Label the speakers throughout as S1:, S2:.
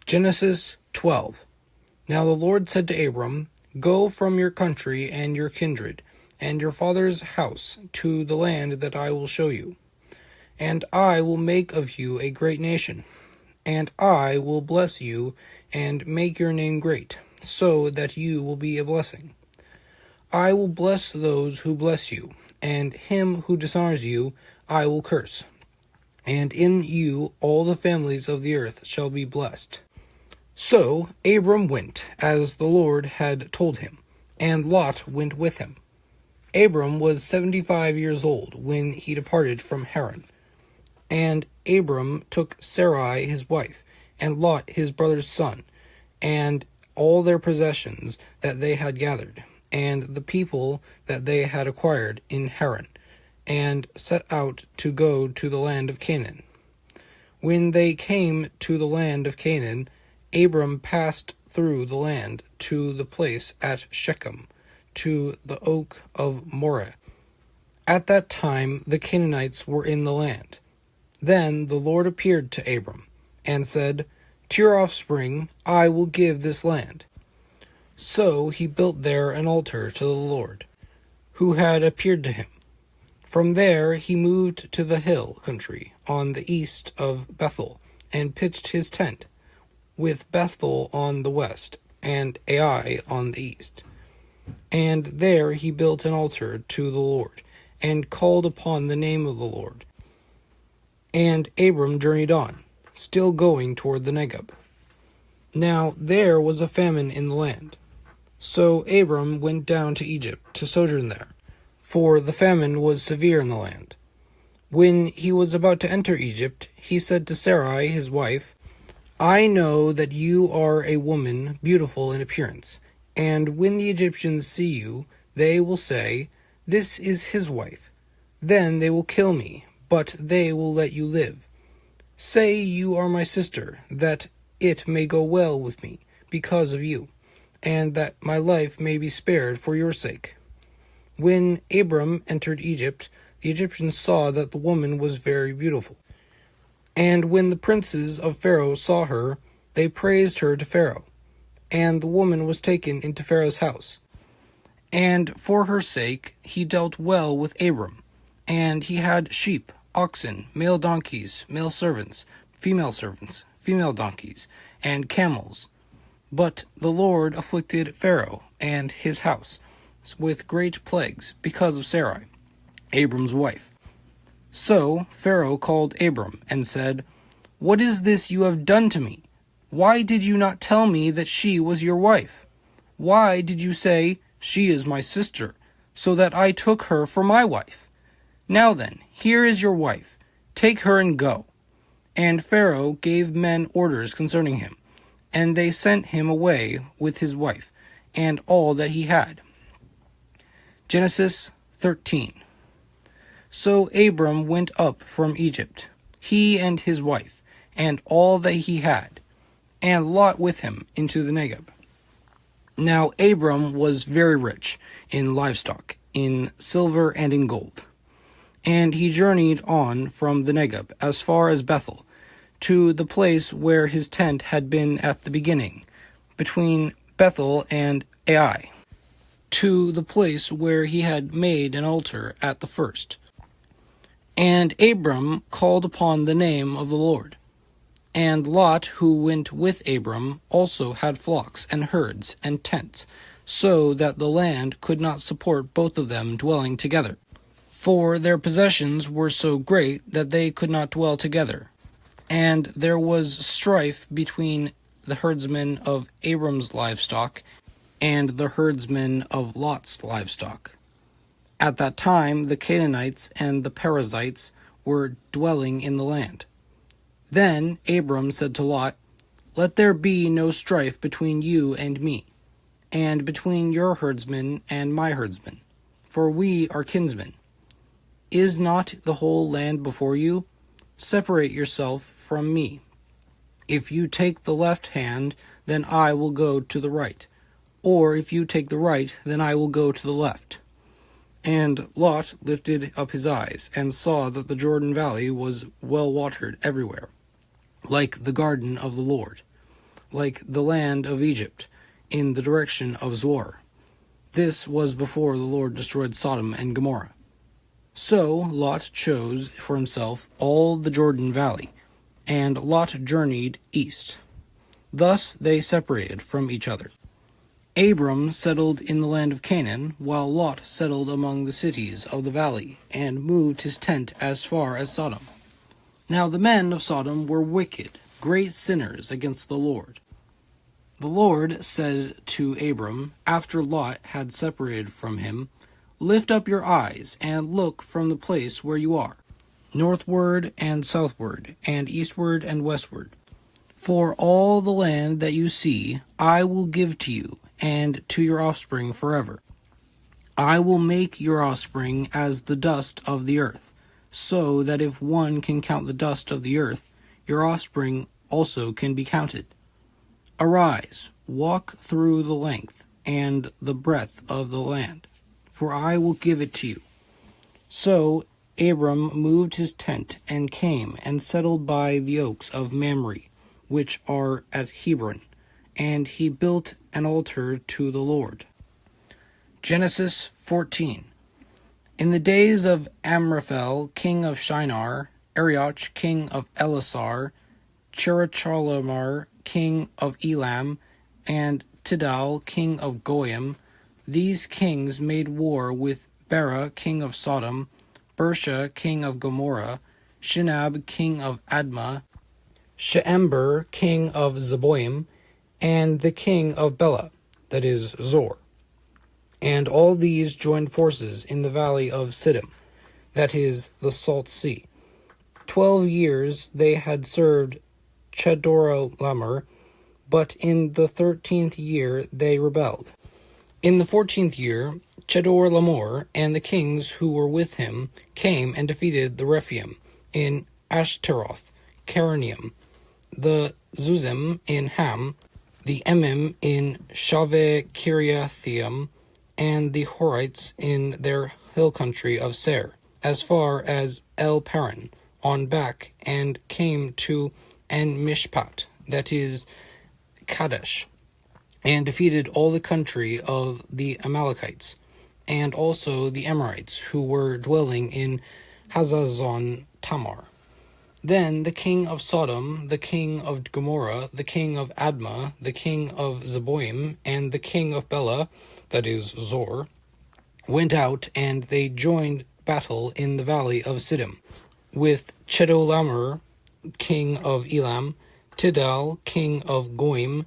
S1: Genesis 12. Now the Lord said to Abram, Go from your country and your kindred, and your father's house, to the land that I will show you. And I will make of you a great nation, and I will bless you, and make your name great, so that you will be a blessing. I will bless those who bless you, and him who dishonors you I will curse. And in you all the families of the earth shall be blessed. So Abram went, as the Lord had told him, and Lot went with him. Abram was 75 years old when he departed from Haran. And Abram took Sarai his wife, and Lot his brother's son, and all their possessions that they had gathered, and the people that they had acquired in Haran, and set out to go to the land of Canaan. When they came to the land of Canaan, Abram passed through the land to the place at Shechem, to the oak of Moreh. At that time the Canaanites were in the land. Then the Lord appeared to Abram, and said, To your offspring I will give this land. So he built there an altar to the Lord, who had appeared to him. From there he moved to the hill country on the east of Bethel, and pitched his tent, with Bethel on the west, and Ai on the east. And there he built an altar to the Lord, and called upon the name of the Lord. And Abram journeyed on, still going toward the Negeb. Now there was a famine in the land. So Abram went down to Egypt to sojourn there, for the famine was severe in the land. When he was about to enter Egypt, he said to Sarai his wife, I know that you are a woman beautiful in appearance, and when the Egyptians see you, they will say, This is his wife. Then they will kill me, but they will let you live. Say you are my sister, that it may go well with me because of you, and that my life may be spared for your sake. When Abram entered Egypt, the Egyptians saw that the woman was very beautiful. And when the princes of Pharaoh saw her, they praised her to Pharaoh. And the woman was taken into Pharaoh's house. And for her sake he dealt well with Abram. And he had sheep, oxen, male donkeys, male servants, female donkeys, and camels. But the Lord afflicted Pharaoh and his house with great plagues because of Sarai, Abram's wife. So Pharaoh called Abram and said, What is this you have done to me? Why did you not tell me that she was your wife? Why did you say, She is my sister, so that I took her for my wife? Now then, here is your wife. Take her and go. And Pharaoh gave men orders concerning him, and they sent him away with his wife, and all that he had. Genesis 13. So Abram went up from Egypt, he and his wife, and all that he had, and Lot with him into the Negeb. Now Abram was very rich in livestock, in silver and in gold. And he journeyed on from the Negeb as far as Bethel, to the place where his tent had been at the beginning, between Bethel and Ai, to the place where he had made an altar at the first. And Abram called upon the name of the Lord. And Lot, who went with Abram, also had flocks and herds and tents, so that the land could not support both of them dwelling together. For their possessions were so great that they could not dwell together. And there was strife between the herdsmen of Abram's livestock and the herdsmen of Lot's livestock. At that time the Canaanites and the Perizzites were dwelling in the land. Then Abram said to Lot, Let there be no strife between you and me, and between your herdsmen and my herdsmen, for we are kinsmen. Is not the whole land before you? Separate yourself from me. If you take the left hand, then I will go to the right, or if you take the right, then I will go to the left. And Lot lifted up his eyes, and saw that the Jordan Valley was well watered everywhere, like the garden of the Lord. like the land of Egypt, in the direction of Zoar. This was before the Lord destroyed Sodom and Gomorrah. So Lot chose for himself all the Jordan Valley, and Lot journeyed east. Thus they separated from each other. Abram settled in the land of Canaan, while Lot settled among the cities of the valley, and moved his tent as far as Sodom. Now the men of Sodom were wicked, great sinners against the Lord. The Lord said to Abram, after Lot had separated from him, "Lift up your eyes, and look from the place where you are, northward and southward, and eastward and westward. For all the land that you see, I will give to you, and to your offspring forever. I will make your offspring as the dust of the earth, so that if one can count the dust of the earth, your offspring also can be counted. Arise, walk through the length and the breadth of the land, for I will give it to you." So Abram moved his tent and came and settled by the oaks of Mamre, which are at Hebron, and he built an altar to the Lord. Genesis 14. In the days of Amraphel, king of Shinar, Arioch, king of Elasar, Chirachalamer, king of Elam, and Tidal, king of Goyim, these kings made war with Bera, king of Sodom, Bersha, king of Gomorrah, Shinab, king of Admah, Sheember, king of Zeboim, and the king of Bela, that is, Zor. And all these joined forces in the valley of Siddim, that is, the Salt Sea. 12 years they had served Chedorlaomer, but in the 13th year they rebelled. In the 14th year, Chedorlaomer and the kings who were with him came and defeated the Rephaim in Ashtaroth, Karnaim, the Zuzim in Ham, the Emim in Shaveh Kiriathaim, and the Horites in their hill country of Seir, as far as El Paran, on back, and came to En Mishpat, that is, Kadesh, and defeated all the country of the Amalekites, and also the Amorites, who were dwelling in Hazazon Tamar. Then the king of Sodom, the king of Gomorrah, the king of Admah, the king of Zeboim, and the king of Bela, that is, Zor, went out, and they joined battle in the valley of Siddim, with Chedorlaomer, king of Elam, Tidal, king of Goyim,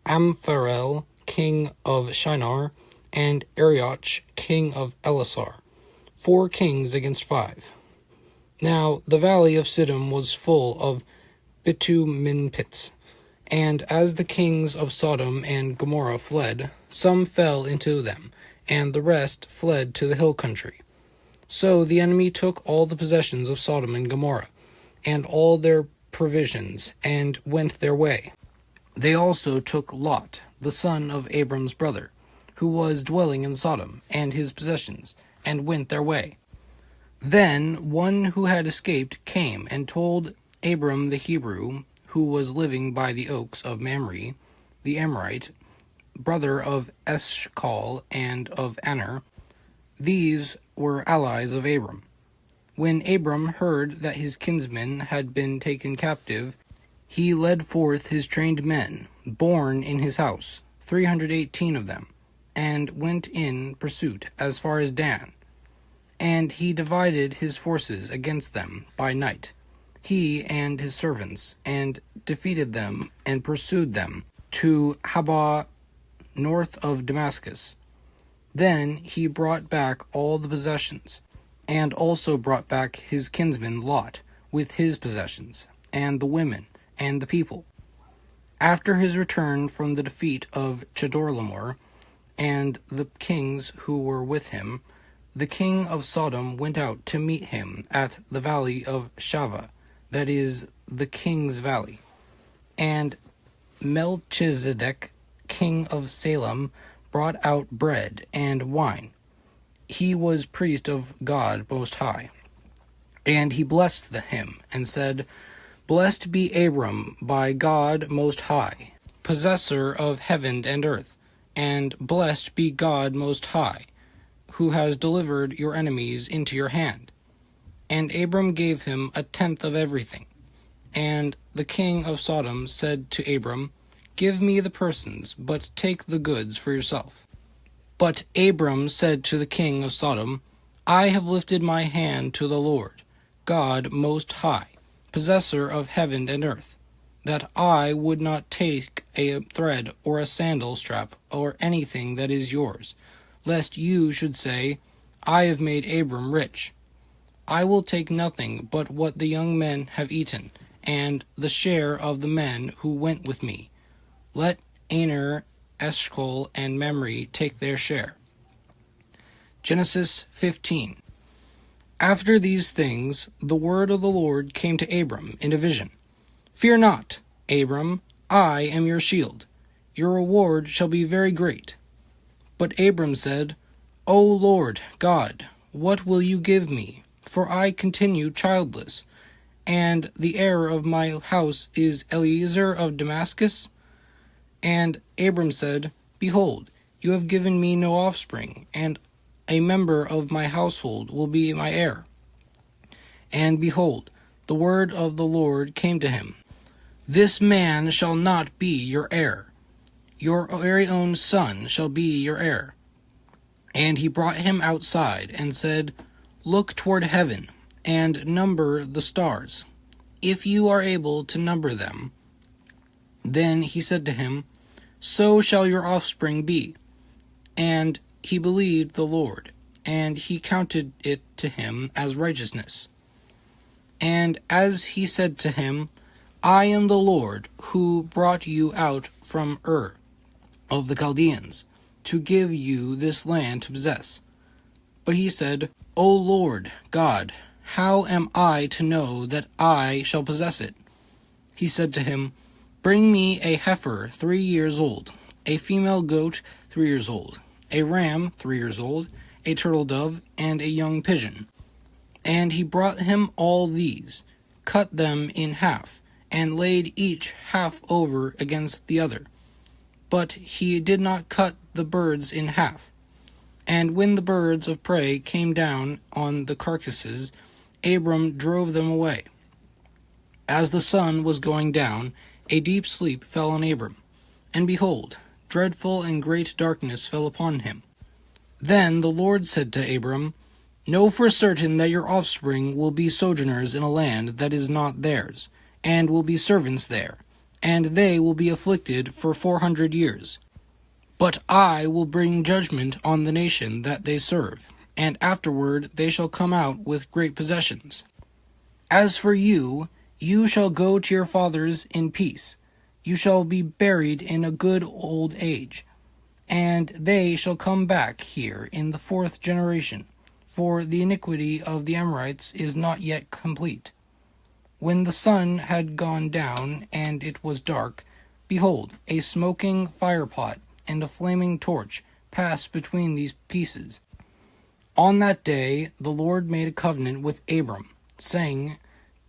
S1: Ampharel, king of Shinar, and Arioch, king of Elasar, 4 kings against 5. Now the valley of Siddim was full of bitumen pits, and as the kings of Sodom and Gomorrah fled, some fell into them, and the rest fled to the hill country. So the enemy took all the possessions of Sodom and Gomorrah, and all their provisions, and went their way. They also took Lot, the son of Abram's brother, who was dwelling in Sodom, and his possessions, and went their way. Then one who had escaped came and told Abram the Hebrew, who was living by the oaks of Mamre, the Amorite, brother of Eshcol and of Aner. These were allies of Abram. When Abram heard that his kinsmen had been taken captive, he led forth his trained men, born in his house, 318 of them, and went in pursuit as far as Dan. And he divided his forces against them by night, he and his servants, and defeated them and pursued them to Habah, north of Damascus. Then he brought back all the possessions, and also brought back his kinsman Lot with his possessions, and the women, and the people. After his return from the defeat of Chedorlaomer and the kings who were with him, the king of Sodom went out to meet him at the valley of Shaveh, that is, the king's valley. And Melchizedek, king of Salem, brought out bread and wine. He was priest of God Most High. And he blessed him, and said, "Blessed be Abram by God Most High, possessor of heaven and earth, and blessed be God Most High, who has delivered your enemies into your hand. And Abram gave him a tenth of everything. And the king of Sodom said to Abram, Give me the persons, but take the goods for yourself. But Abram said to the king of Sodom, I have lifted my hand to the Lord, God Most High, possessor of heaven and earth, that I would not take a thread or a sandal strap or anything that is yours, lest you should say, I have made Abram rich. I will take nothing but what the young men have eaten, and the share of the men who went with me. Let Aner, Eshcol, and Mamre take their share. Genesis 15. After these things, the word of the Lord came to Abram in a vision. Fear not, Abram, I am your shield. Your reward shall be very great. But Abram said, O Lord God, what will you give me? For I continue childless, and the heir of my house is Eliezer of Damascus. And Abram said, Behold, you have given me no offspring, and a member of my household will be my heir. And behold, the word of the Lord came to him, This man shall not be your heir. Your very own son shall be your heir. And he brought him outside, and said, Look toward heaven, and number the stars, if you are able to number them. Then he said to him, So shall your offspring be. And he believed the Lord, and he counted it to him as righteousness. And as he said to him, I am the Lord who brought you out from Ur of the Chaldeans, to give you this land to possess. But he said, O Lord God, how am I to know that I shall possess it? He said to him, Bring me a heifer 3 years old, a female goat 3 years old, a ram 3 years old, a turtle dove, and a young pigeon. And he brought him all these, cut them in half, and laid each half over against the other. But he did not cut the birds in half. And when the birds of prey came down on the carcasses, Abram drove them away. As the sun was going down, a deep sleep fell on Abram, and behold, dreadful and great darkness fell upon him. Then the Lord said to Abram, Know for certain that your offspring will be sojourners in a land that is not theirs, and will be servants there, and they will be afflicted for 400 years. But I will bring judgment on the nation that they serve, and afterward they shall come out with great possessions. As for you, you shall go to your fathers in peace. You shall be buried in a good old age, and they shall come back here in the 4th generation, for the iniquity of the Amorites is not yet complete. When the sun had gone down, and it was dark, behold, a smoking firepot and a flaming torch passed between these pieces. On that day the Lord made a covenant with Abram, saying,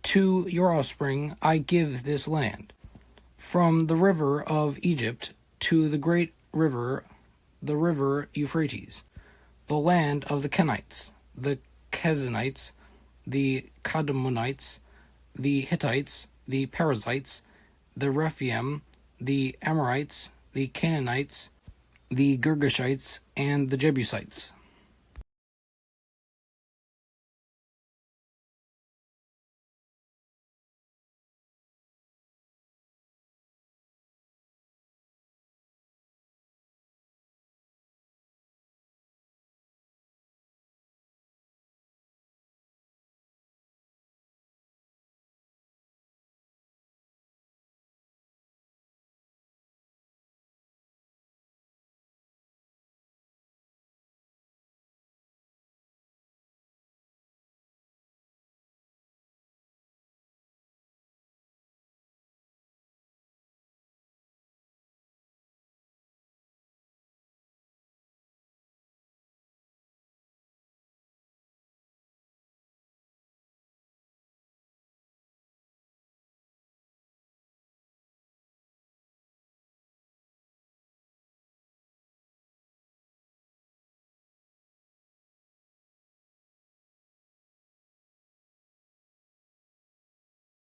S1: To your offspring I give this land, from the river of Egypt to the great river, the river Euphrates, the land of the Kenites, the Kezanites, the Kadmonites, the Hittites, the Perizzites, the Rephaim, the Amorites, the Canaanites, the Girgashites, and the Jebusites.